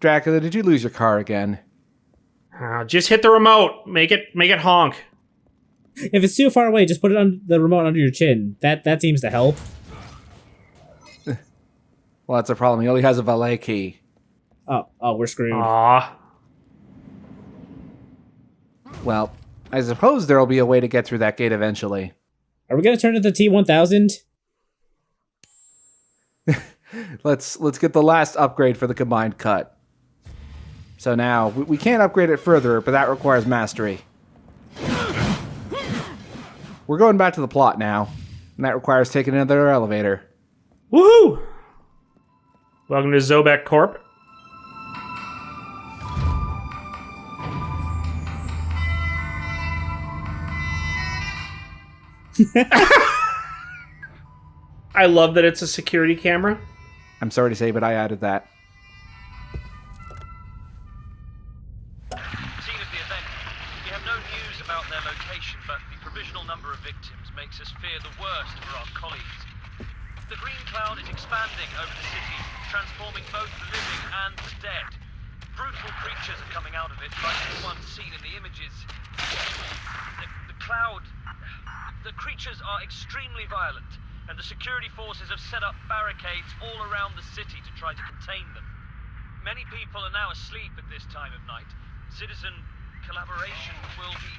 Dracula, did you lose your car again? Just hit the remote. Make it honk. If it's too far away, just put it on the remote under your chin. That seems to help. Well, that's a problem. He only has a valet key. Oh, we're screwed. Aww. Well, I suppose there'll be a way to get through that gate eventually. Are we gonna turn to the T-1000? Let's get the last upgrade for the combined cut. So now, we can't upgrade it further, but that requires mastery. We're going back to the plot now, and that requires taking another elevator. Woohoo! Welcome to Zobek Corp. I love that it's a security camera. I'm sorry to say, but I added that. Scene of the event. We have no news about their location, but the provisional number of victims makes us fear the worst for our colleagues. The green cloud is expanding over the city, transforming both the living and the dead. Brutal creatures are coming out of it, like the ones seen in the images. The creatures are extremely violent, and the security forces have set up barricades all around the city to try to contain them. Many people are now asleep at this time of night. Citizen collaboration will be...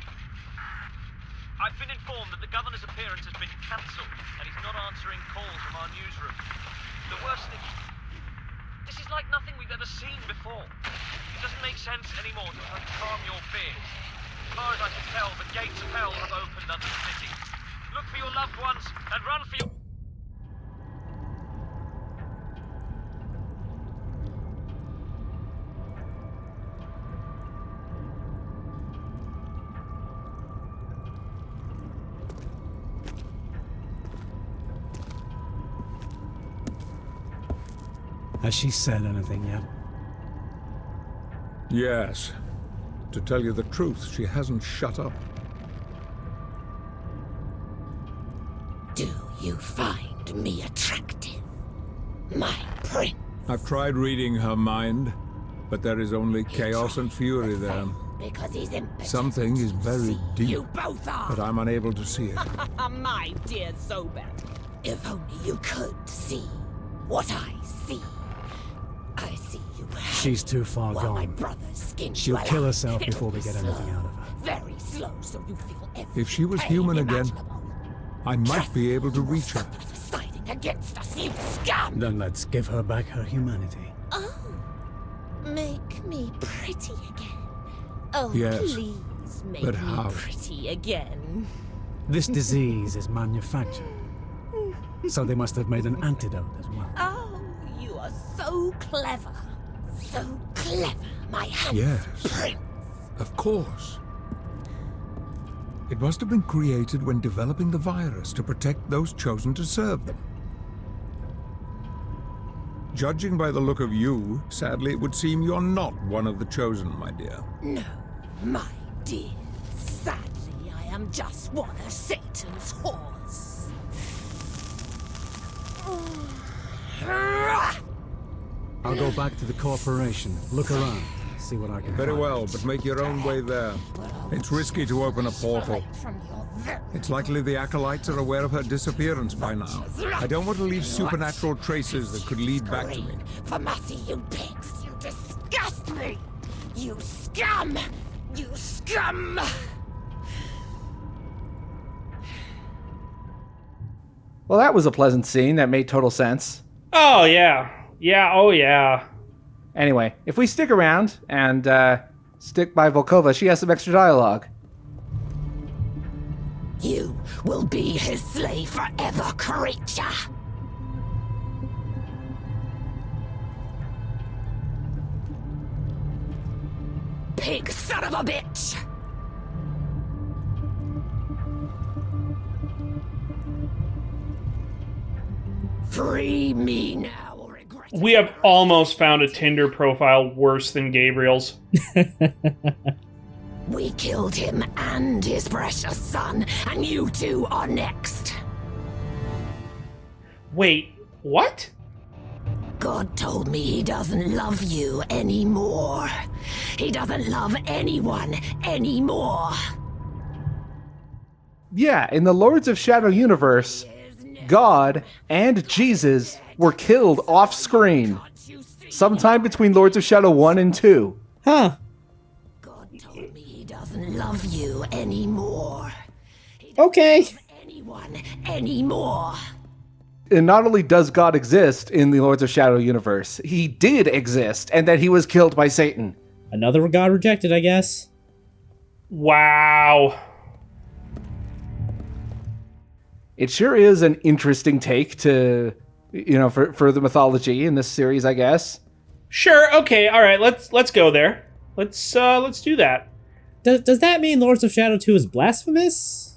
I've been informed that the governor's appearance has been cancelled, and he's not answering calls from our newsroom. The worst thing... This is like nothing we've ever seen before. It doesn't make sense anymore to try to calm your fears. As far as I can tell, the gates of hell have opened under the city. Look for your loved ones, and run for your... Has she said anything yet? Yes. To tell you the truth, she hasn't shut up. Do you find me attractive, my prince? I've tried reading her mind, but there is only chaos and fury there. Because he's impotent. Something is buried deep, You both are. but I'm unable to see it. My dear Zobek. If only you could see what I see. I see you. She's too far while my gone. brother's skin She'll swell kill up. herself It'll before we be get slow, anything out of her. Very slow, so you feel every If she was pain human again, imaginable. I might be able to reach her. Siding against us, you scum! Then let's give her back her humanity. Oh, make me pretty again. Oh, Yes, please make but me how? pretty again. This disease is manufactured, so they must have made an antidote as well. Oh, you are so clever. So clever, my handsome Yes. prince. Of course. It must have been created when developing the virus to protect those chosen to serve them. Judging by the look of you, sadly it would seem you're not one of the chosen, my dear. No, my dear. Sadly, I am just one of Satan's whores. I'll go back to the corporation, look around, see what I can Very find. well, but make your own way there. It's risky to open a portal. From your very It's likely the Acolytes are aware of her disappearance by now. I don't want to leave supernatural traces that could lead back to me. For mercy, you pigs! You disgust me! You scum! You scum! Well, that was a pleasant scene. That made total sense. Oh, yeah. Yeah, oh, yeah. Anyway, if we stick around and stick by Volkova, she has some extra dialogue. You will be his slave forever, creature! Pig son of a bitch! Free me now, or regret it. We have almost found a Tinder profile worse than Gabriel's. We killed him and his precious son, and you two are next. Wait, what? God told me he doesn't love you anymore. He doesn't love anyone anymore. Yeah, in the Lords of Shadow universe, God and Jesus were killed off screen sometime between Lords of Shadow 1 and 2. Huh. God told me he doesn't love you anymore. Okay. Anyone anymore. And not only does God exist in the Lords of Shadow universe, he did exist, and then he was killed by Satan. Another God rejected, I guess. Wow. It sure is an interesting take to, for the mythology in this series, I guess. Sure. Okay. All right. Let's go there. Let's do that. Does that mean Lords of Shadow 2 is blasphemous?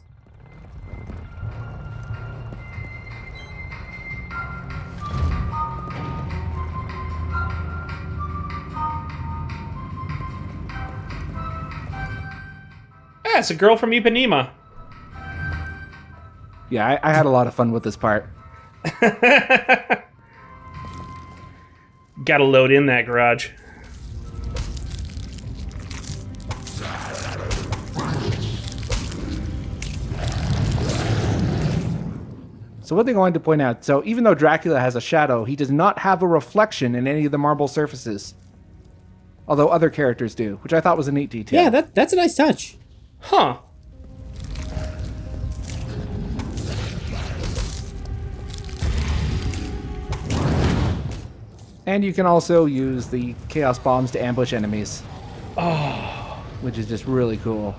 Yeah, it's a girl from Ipanema. Yeah, I had a lot of fun with this part. Gotta load in that garage. So one thing I wanted to point out, so even though Dracula has a shadow, he does not have a reflection in any of the marble surfaces. Although other characters do, which I thought was a neat detail. Yeah, that's a nice touch. Huh. And you can also use the Chaos Bombs to ambush enemies. Oh. Which is just really cool.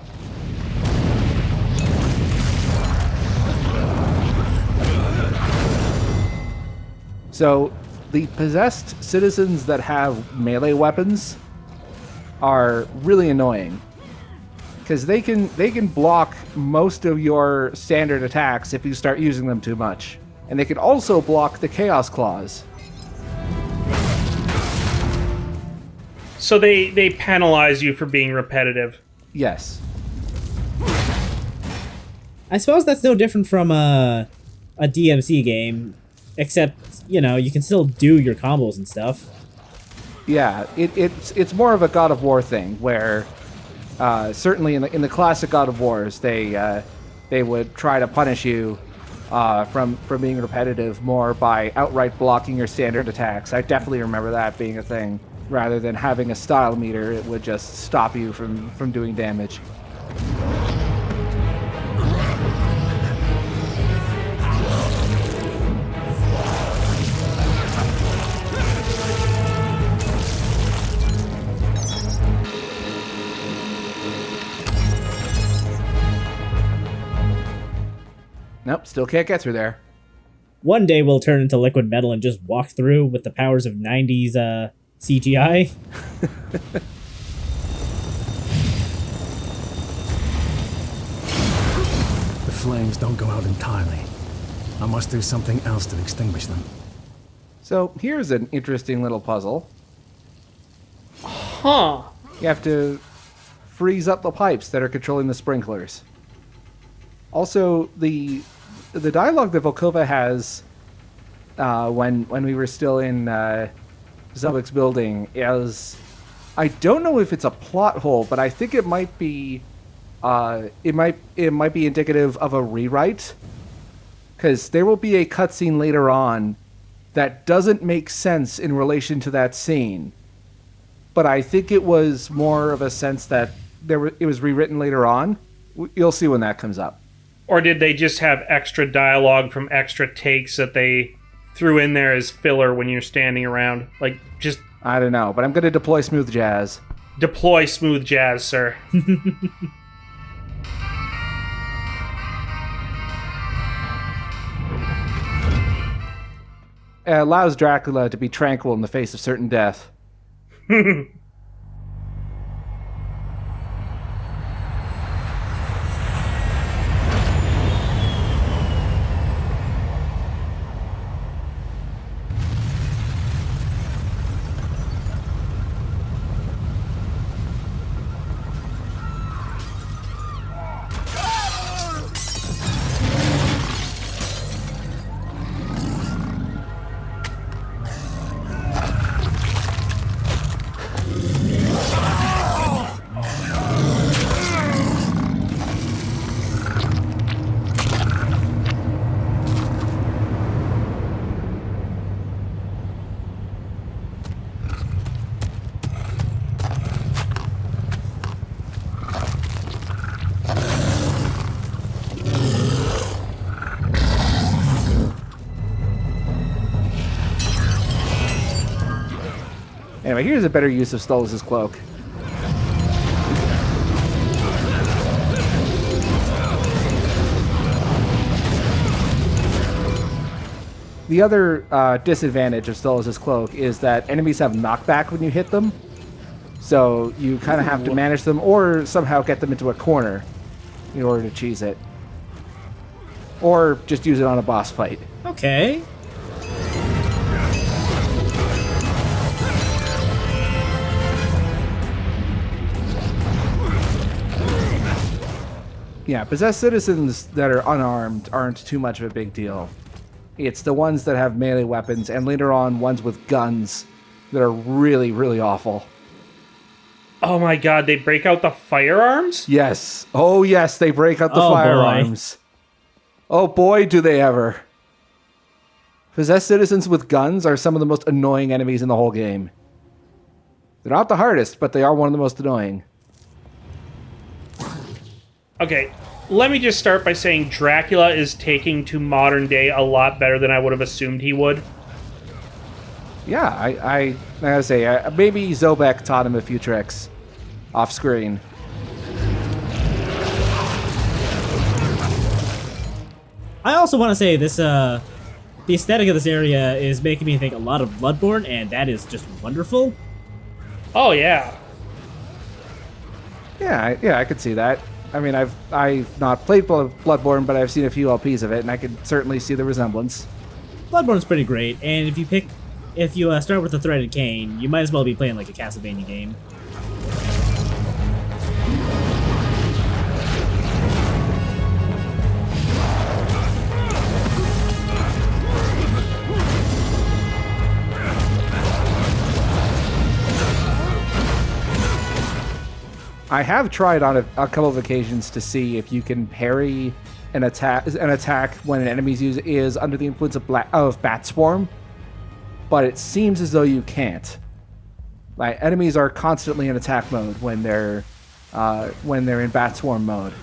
So, the possessed citizens that have melee weapons are really annoying. Because they can block most of your standard attacks if you start using them too much. And they can also block the Chaos Claws. So they penalize you for being repetitive. Yes. I suppose that's no different from a DMC game, except, you can still do your combos and stuff. Yeah, it's more of a God of War thing, where certainly in the classic God of Wars, they would try to punish you from being repetitive more by outright blocking your standard attacks. I definitely remember that being a thing. Rather than having a style meter, it would just stop you from doing damage. Nope, still can't get through there. One day we'll turn into liquid metal and just walk through with the powers of 90s CGI. The flames don't go out entirely. I must do something else to extinguish them. So here's an interesting little puzzle. Huh. You have to freeze up the pipes that are controlling the sprinklers. Also, the dialogue that Volkova has when we were still in Zelvik's building is, I don't know if it's a plot hole, but I think it might be it might be indicative of a rewrite, because there will be a cutscene later on that doesn't make sense in relation to that scene. But I think it was more of a sense that it was rewritten later on. You'll see when that comes up. Or did they just have extra dialogue from extra takes that they threw in there as filler when you're standing around? Like, just... I don't know, but I'm going to deploy smooth jazz. Deploy smooth jazz, sir. It allows Dracula to be tranquil in the face of certain death. Anyway, here's a better use of Stolas' cloak. The other disadvantage of Stolas' cloak is that enemies have knockback when you hit them. So you kind of have to manage them or somehow get them into a corner in order to cheese it. Or just use it on a boss fight. Okay. Yeah, possessed citizens that are unarmed aren't too much of a big deal. It's the ones that have melee weapons, and later on, ones with guns that are really, really awful. Oh my god, they break out the firearms? Yes. Oh, yes, they break out the Oh, boy. firearms. Oh, boy, do they ever. Possessed citizens with guns are some of the most annoying enemies in the whole game. They're not the hardest, but they are one of the most annoying. Okay, let me just start by saying Dracula is taking to modern day a lot better than I would have assumed he would. Yeah, I gotta say, maybe Zobek taught him a few tricks off screen. I also want to say this, the aesthetic of this area is making me think a lot of Bloodborne, and that is just wonderful. Oh yeah. Yeah, I could see that. I mean, I've not played Bloodborne, but I've seen a few LPs of it, and I could certainly see the resemblance. Bloodborne's pretty great, and if you start with the threaded cane, you might as well be playing like a Castlevania game. I have tried on a couple of occasions to see if you can parry an attack when an enemy's is under the influence of Bat Swarm, but it seems as though you can't. Like, enemies are constantly in attack mode when they're in Bat Swarm mode,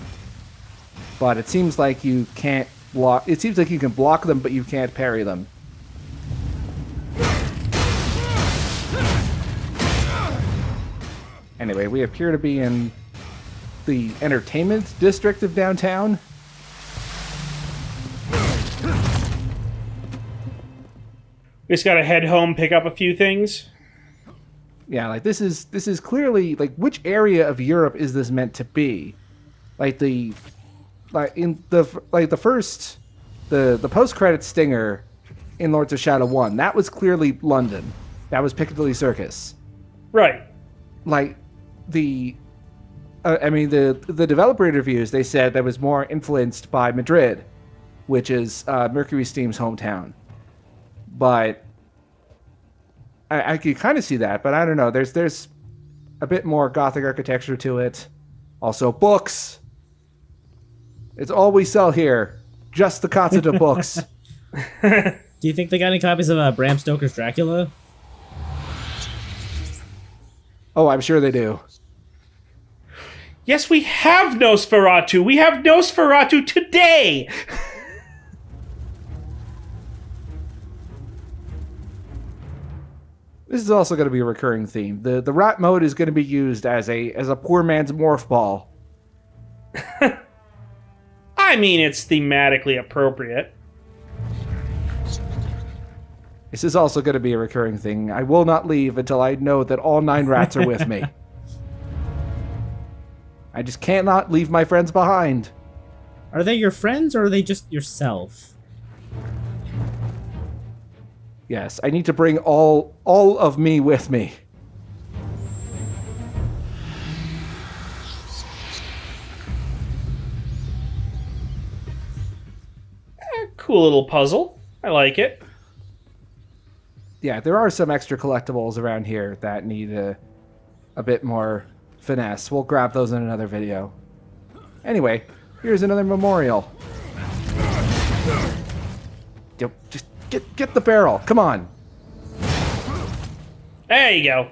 but it seems like you can't block. It seems like you can block them, but you can't parry them. Anyway, we appear to be in the entertainment district of downtown. We just gotta head home, pick up a few things. Yeah, like this is clearly like, which area of Europe is this meant to be? Like the post-credit stinger in Lords of Shadow 1, that was clearly London. That was Piccadilly Circus. Right. Like the developer interviews, they said that was more influenced by Madrid, which is Mercury Steam's hometown. But I could kind of see that, but I don't know. There's a bit more Gothic architecture to it. Also, books. It's all we sell here. Just the concept of books. Do you think they got any copies of Bram Stoker's Dracula? Oh, I'm sure they do. Yes, we have Nosferatu. We have Nosferatu today. This is also going to be a recurring theme. The rat mode is going to be used as a poor man's morph ball. I mean, it's thematically appropriate. This is also going to be a recurring thing. I will not leave until I know that all 9 rats are with me. I just cannot leave my friends behind. Are they your friends, or are they just yourself? Yes, I need to bring all of me with me. Cool little puzzle. I like it. Yeah, there are some extra collectibles around here that need a bit more finesse. We'll grab those in another video. Anyway, here's another memorial. Just get the barrel. Come on. There you go.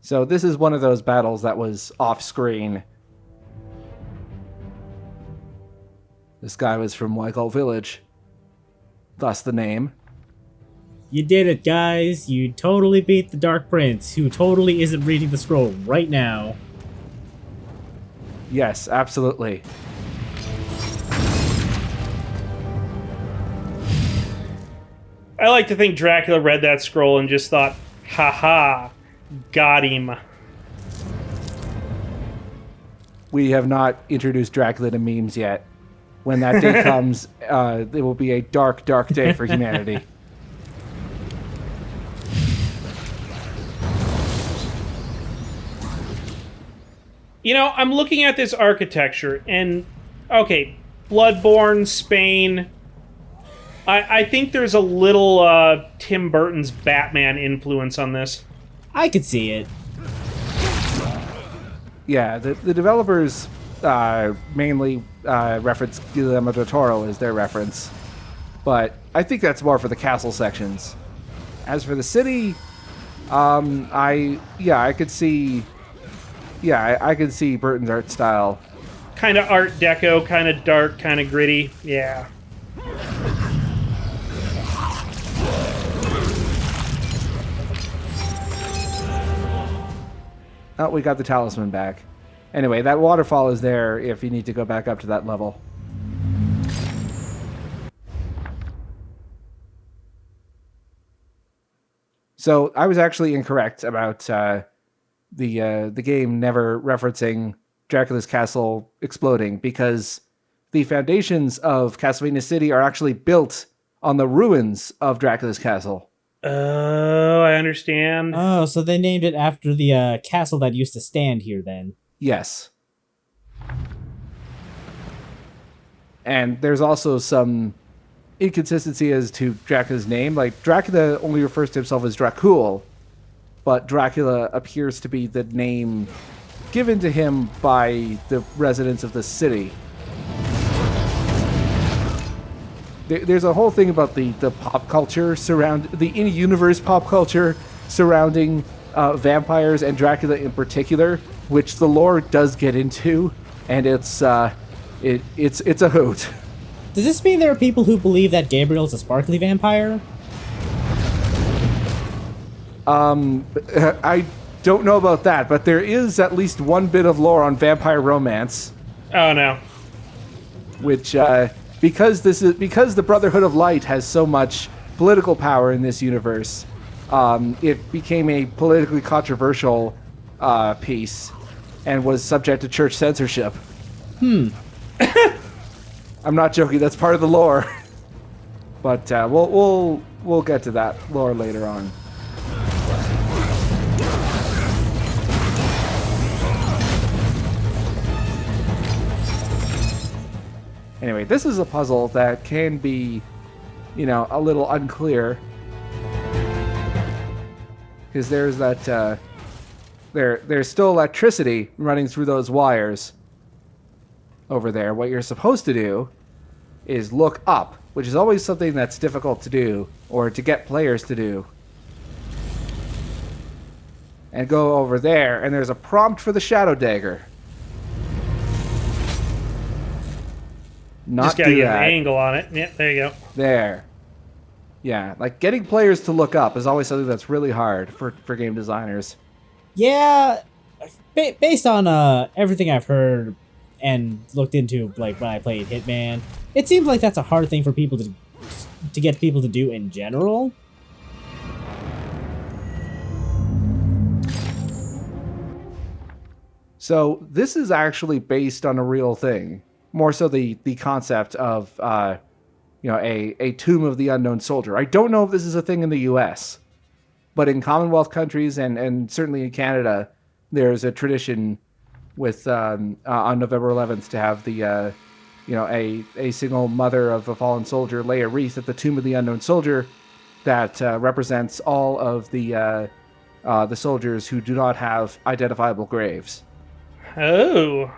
So this is one of those battles that was off-screen. This guy was from Wyckoff Village. Thus the name. You did it, guys. You totally beat the Dark Prince, who totally isn't reading the scroll right now. Yes, absolutely. I like to think Dracula read that scroll and just thought, haha, got him. We have not introduced Dracula to memes yet. When that day comes, it will be a dark, dark day for humanity. You know, I'm looking at this architecture, and, okay, Bloodborne, Spain. I think there's a little Tim Burton's Batman influence on this. I could see it. Yeah, the developers mainly reference Guillermo del Toro as their reference, but I think that's more for the castle sections. As for the city, I could see Burton's art style. Kind of Art Deco, kind of dark, kind of gritty. Yeah. Oh, we got the talisman back. Anyway, that waterfall is there if you need to go back up to that level. So I was actually incorrect about the game never referencing Dracula's castle exploding, because the foundations of Castlevania City are actually built on the ruins of Dracula's castle. Oh, I understand. Oh, so they named it after the castle that used to stand here then. Yes. And there's also some inconsistency as to Dracula's name. Like, Dracula only refers to himself as Dracul, but Dracula appears to be the name given to him by the residents of the city. There's a whole thing about the pop culture the in-universe pop culture surrounding vampires and Dracula in particular, which the lore does get into, and it's a hoot. Does this mean there are people who believe that Gabriel's a sparkly vampire? I don't know about that, but there is at least one bit of lore on vampire romance, Oh, no. which because the Brotherhood of Light has so much political power in this universe, it became a politically controversial piece and was subject to church censorship. I'm not joking. That's part of the lore. But we'll get to that lore later on. Anyway, this is a puzzle that can be, a little unclear. Because there's that, there's still electricity running through those wires over there. What you're supposed to do is look up, which is always something that's difficult to do, or to get players to do. And go over there, and there's a prompt for the Shadow Dagger. Not Just gotta do get that. an angle on it. Yeah, there you go. There. Yeah, like getting players to look up is always something that's really hard for game designers. Yeah, based on everything I've heard and looked into, like when I played Hitman, it seems like that's a hard thing for people to get people to do in general. So this is actually based on a real thing. More so the concept of a tomb of the unknown soldier. I don't know if this is a thing in the U.S., but in Commonwealth countries and certainly in Canada, there's a tradition with on November 11th to have the a single mother of a fallen soldier lay a wreath at the tomb of the unknown soldier that represents all of the soldiers who do not have identifiable graves. Oh.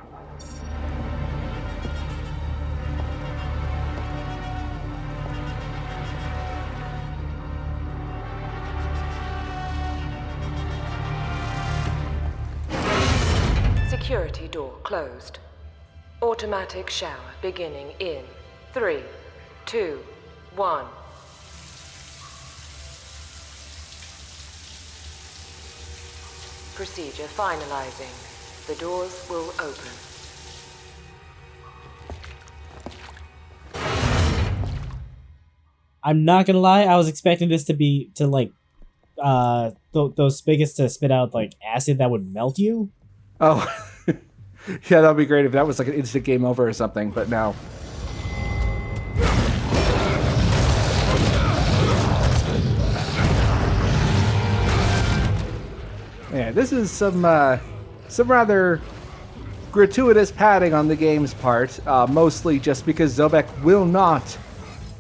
Security door closed. Automatic shower beginning in 3, 2, 1. Procedure finalizing. The doors will open. I'm not gonna lie, I was expecting this to be those spigots to spit out like acid that would melt you. Oh, yeah, that'd be great if that was like an instant game over or something, but no. Yeah, this is some rather gratuitous padding on the game's part, mostly just because Zobek will not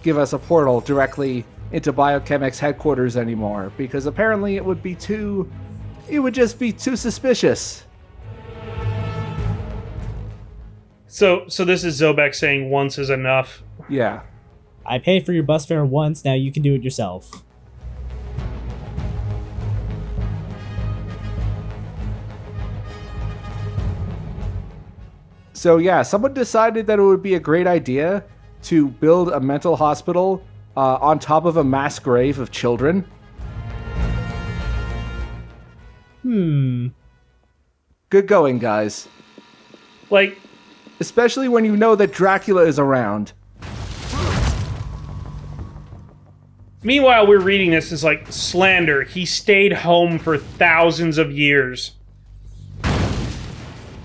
give us a portal directly into Biochemic's headquarters anymore, because apparently it would just be too suspicious. So this is Zobek saying once is enough. Yeah. I paid for your bus fare once, now you can do it yourself. So yeah, someone decided that it would be a great idea to build a mental hospital on top of a mass grave of children. Good going, guys. Like, especially when you know that Dracula is around. Meanwhile, we're reading this as like slander. He stayed home for thousands of years.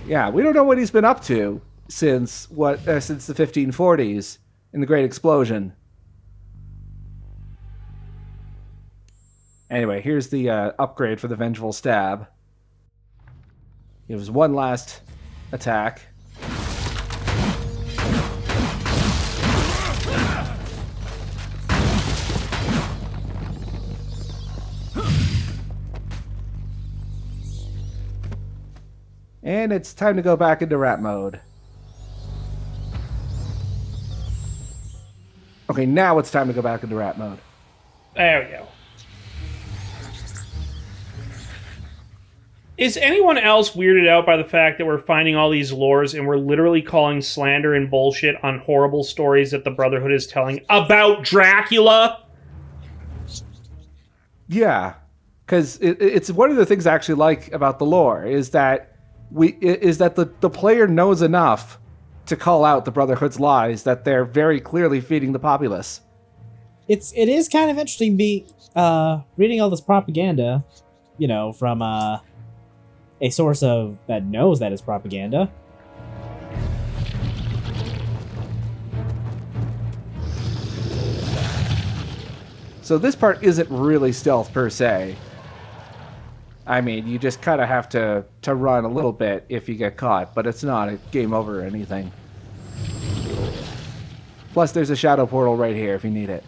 Yeah, we don't know what he's been up to since the 1540s in the Great Explosion. Anyway, here's the upgrade for the Vengeful Stab. It was one last attack. And it's time to go back into rat mode. Okay, now it's time to go back into rat mode. There we go. Is anyone else weirded out by the fact that we're finding all these lores and we're literally calling slander and bullshit on horrible stories that the Brotherhood is telling about Dracula? Yeah, because it's one of the things I actually like about the lore is that the player knows enough to call out the Brotherhood's lies that they're very clearly feeding the populace. It is kind of interesting reading all this propaganda, from a source that knows that it's propaganda. So this part isn't really stealth per se. I mean, you just kind of have to run a little bit if you get caught, but it's not a game over or anything. Plus, there's a shadow portal right here if you need it.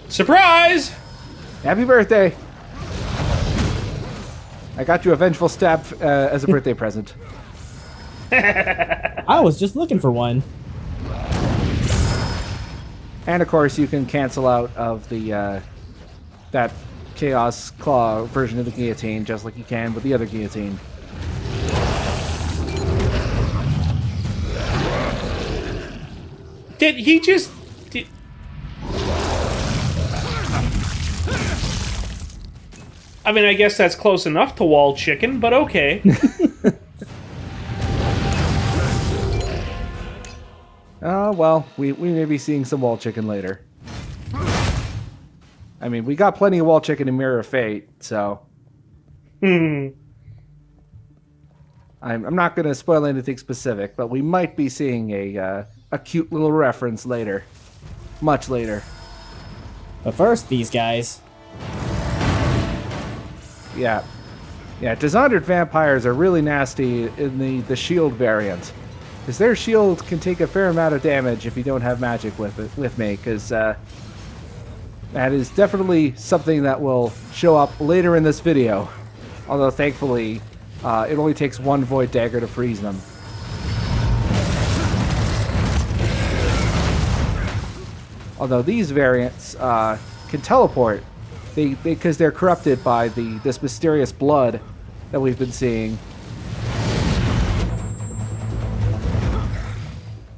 Surprise! Happy birthday! I got you a Vengeful Stab as a birthday present. I was just looking for one. And of course, you can cancel out of the that Chaos Claw version of the guillotine, just like you can with the other guillotine. Did he just... I mean, I guess that's close enough to wall chicken, but okay. Well, we may be seeing some wall chicken later. I mean, we got plenty of wall chicken in Mirror of Fate, so... I'm not going to spoil anything specific, but we might be seeing a cute little reference later. Much later. But first, these guys. Yeah. Yeah, Dishonored vampires are really nasty in the shield variant. Because their shield can take a fair amount of damage if you don't have magic with me, because that is definitely something that will show up later in this video. Although, thankfully, it only takes one Void Dagger to freeze them. Although these variants can teleport. Because they're corrupted by this mysterious blood that we've been seeing.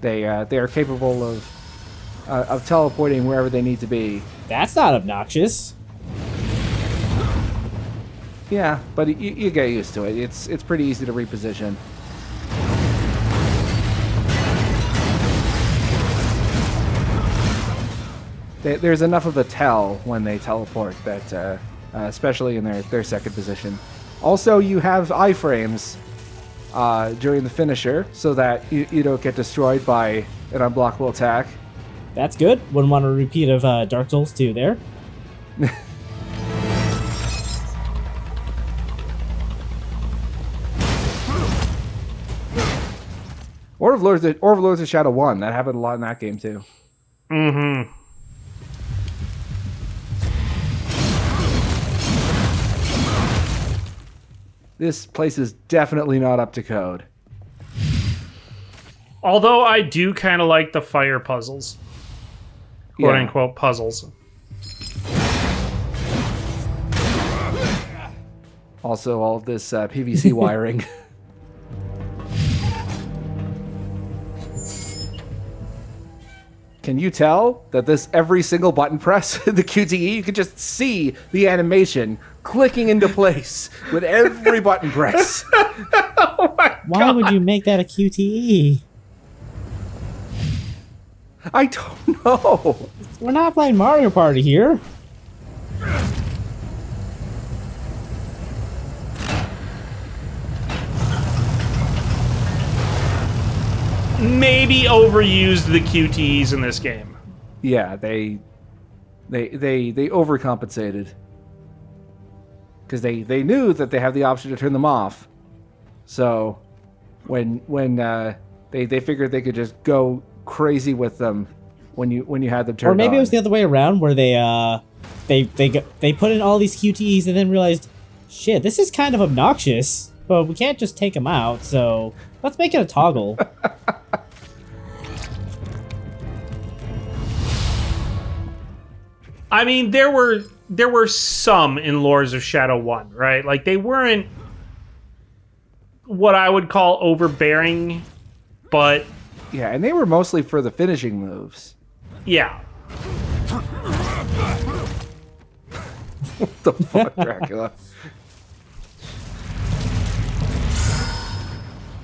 They are capable of teleporting wherever they need to be. That's not obnoxious. Yeah, but you get used to it. It's pretty easy to reposition. There's enough of a tell when they teleport that, especially in their second position. Also, you have iframes during the finisher, so that you don't get destroyed by an unblockable attack. That's good. Wouldn't want a repeat of Dark Souls 2 there. Or of Lords of Shadow 1. That happened a lot in that game, too. Mm-hmm. This place is definitely not up to code. Although I do kind of like the fire puzzles. Quote unquote puzzles. Also, all of this PVC wiring. Can you tell that every single button press in the QTE, you can just see the animation clicking into place with every button press. Oh my Why God. would you make that a QTE? I don't know. We're not playing Mario Party here. Maybe overused the QTEs in this game. Yeah, they overcompensated. Because they knew that they have the option to turn them off. So when they figured they could just go crazy with them when you had them turned on. Or maybe it was the other way around, where they put in all these QTEs and then realized, shit, this is kind of obnoxious, but we can't just take them out, so let's make it a toggle. I mean, there were some in Lords of Shadow 1, right? Like, they weren't what I would call overbearing, but... Yeah, and they were mostly for the finishing moves. Yeah. What the fuck, Dracula?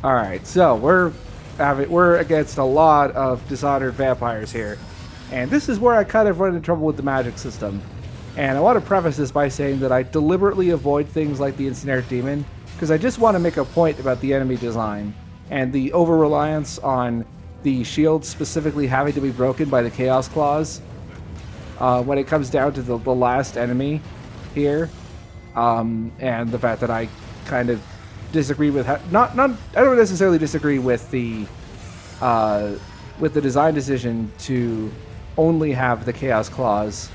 Alright, so we're against a lot of dishonored vampires here. And this is where I kind of run into trouble with the magic system. And I want to preface this by saying that I deliberately avoid things like the Incinerator Demon, because I just want to make a point about the enemy design and the over-reliance on the shields specifically having to be broken by the Chaos Claws when it comes down to the last enemy here. And the fact that I kind of disagree with... I don't necessarily disagree with the design decision to only have the Chaos Claws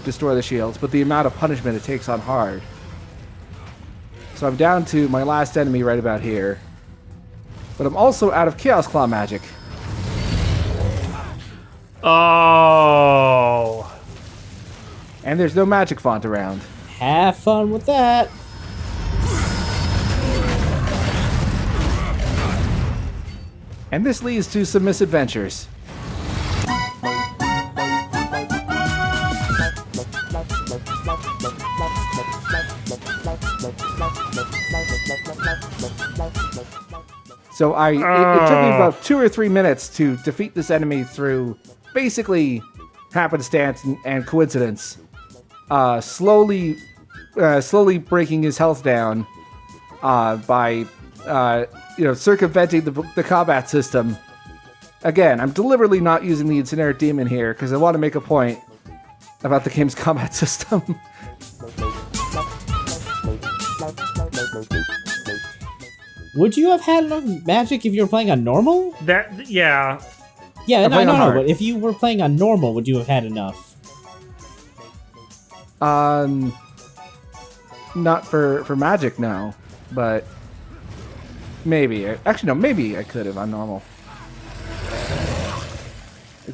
destroy the shields, but the amount of punishment it takes on hard. So I'm down to my last enemy right about here. But I'm also out of Chaos Claw magic. Oh. And there's no magic font around. Have fun with that. And this leads to some misadventures. So it took me about 2 or 3 minutes to defeat this enemy through basically happenstance and coincidence. Slowly breaking his health down by circumventing the combat system. Again, I'm deliberately not using the Incinerator Demon here because I want to make a point about the game's combat system. Would you have had enough magic if you were playing on normal? Yeah. Yeah, I'm playing on no. hard. But if you were playing on normal, would you have had enough? Not for magic, no. But maybe. Actually, no, maybe I could have on normal.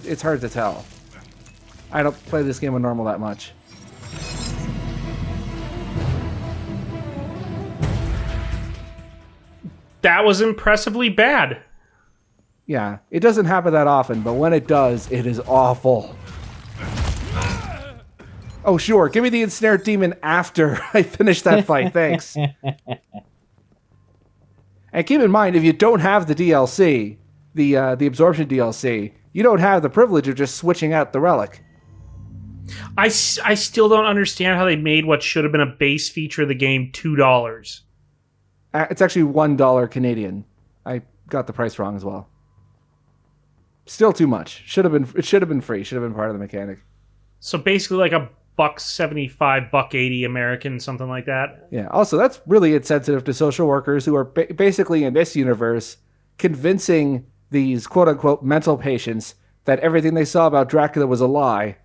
It's hard to tell. I don't play this game on normal that much. That was impressively bad. Yeah, it doesn't happen that often, but when it does, it is awful. Oh, sure. Give me the ensnared demon after I finish that fight. Thanks. And keep in mind, if you don't have the DLC, the absorption DLC, you don't have the privilege of just switching out the relic. I still don't understand how they made what should have been a base feature of the game $2. It's actually $1 Canadian. I got the price wrong as well. Still too much. It should have been free. Should have been part of the mechanic. So basically like a $1.75, $1.80 American, something like that. Yeah. Also, that's really insensitive to social workers who are basically in this universe convincing these quote-unquote mental patients that everything they saw about Dracula was a lie.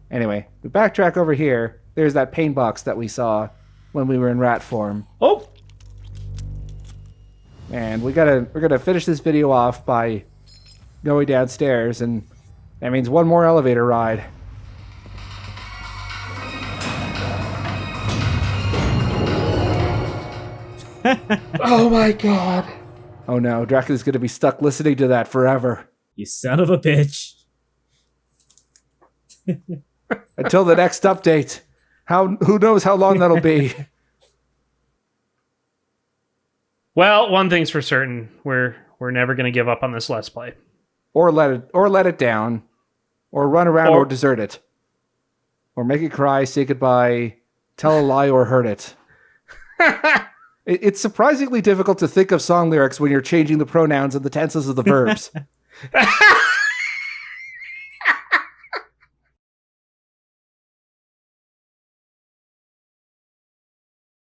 Anyway, we backtrack over here. There's that pain box that we saw when we were in rat form. Oh! And we're gonna finish this video off by going downstairs, and that means one more elevator ride. Oh my god. Oh no, Dracula's gonna be stuck listening to that forever. You son of a bitch. Until the next update. Who knows how long that'll be? Well, one thing's for certain. We're never going to give up on this Let's Play. Or let it down. Or run around or desert it. Or make it cry, say goodbye, tell a lie, or hurt it. It's surprisingly difficult to think of song lyrics when you're changing the pronouns and the tenses of the verbs.